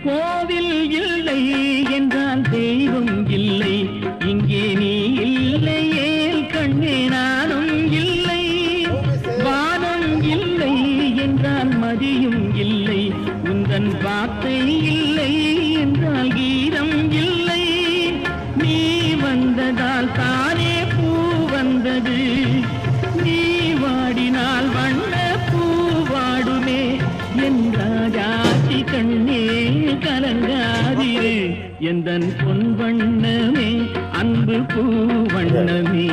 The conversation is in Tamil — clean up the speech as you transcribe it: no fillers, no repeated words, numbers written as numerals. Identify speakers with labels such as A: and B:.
A: கோவில் இல்லை என்றால் தெய்வம் இல்லை, இங்கே நீ இல்லையே கண்ணே நானும் இல்லை. வானம் இல்லை என்றால் மதியும் இல்லை, உந்தன் வார்த்தை இல்லை என்றால் கீதம் இல்லை. நீ வந்ததால் தானே பூ வந்தது, நீ வாடினால் வண்ண பூ வாடுமே. என் ராஜாச்சி கண்ணே கலங்காதிரு, எந்தன் பொன் வண்ணமே அன்பு பூ வண்ணமே.